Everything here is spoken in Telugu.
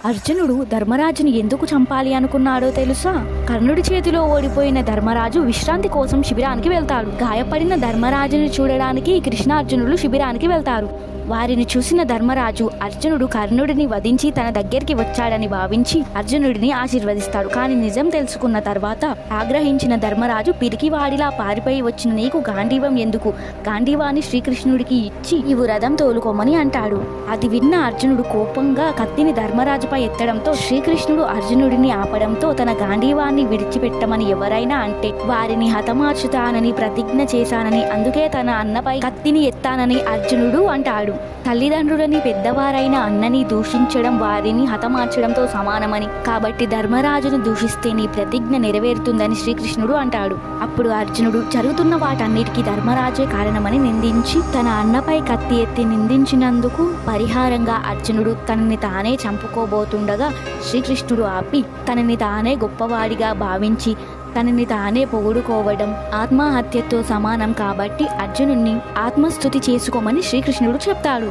అర్జునుడు ధర్మరాజుని ఎందుకు చంపాలి అనుకున్నాడో తెలుసా? కర్ణుడి చేతిలో ఓడిపోయిన ధర్మరాజు విశ్రాంతి కోసం శిబిరానికి వెళ్తాడు. గాయపడిన ధర్మరాజుని చూడడానికి కృష్ణార్జునులు శిబిరానికి వెళ్తారు. వారిని చూసిన ధర్మరాజు అర్జునుడు కర్ణుడిని వధించి తన దగ్గరికి వచ్చాడని భావించి అర్జునుడిని ఆశీర్వదిస్తాడు. కానీ నిజం తెలుసుకున్న తర్వాత ఆగ్రహించిన ధర్మరాజు పిరికివాడిలా పారిపోయి వచ్చిన నీకు గాంధీవం ఎందుకు? గాంధీవాన్ని శ్రీకృష్ణుడికి ఇచ్చి ఇవు రథం తోలుకోమని అంటాడు. అది విన్న అర్జునుడు కోపంగా కత్తిని ధర్మరాజుపై ఎత్తడంతో శ్రీకృష్ణుడు అర్జునుడిని ఆపడంతో తన గాంధీవాన్ని విడిచిపెట్టమని ఎవరైనా అంటే వారిని హతమార్చుతానని ప్రతిజ్ఞ చేశానని, అందుకే తన అన్నపై కత్తిని ఎత్తానని అర్జునుడు అంటాడు. తల్లిదండ్రులని పెద్దవారైన అన్నని దూషించడం వారిని హతమార్చడంతో సమానమని, కాబట్టి ధర్మరాజును దూషిస్తే నీ ప్రతిజ్ఞ నెరవేరుతుందని శ్రీకృష్ణుడు అంటాడు. అప్పుడు అర్జునుడు జరుగుతున్న వాటన్నిటికీ ధర్మరాజే కారణమని నిందించి తన అన్నపై కత్తి ఎత్తి నిందించినందుకు పరిహారంగా అర్జునుడు తనని తానే చంపుకోబోతుండగా శ్రీకృష్ణుడు ఆపి తనని తానే గొప్పవాడిగా భావించి తనని తానే పొగుడుకోవడం ఆత్మహత్యతో సమానం కాబట్టి అర్జునుడిని ఆత్మస్తుతి చేసుకోమని శ్రీకృష్ణుడు చెప్తాడు.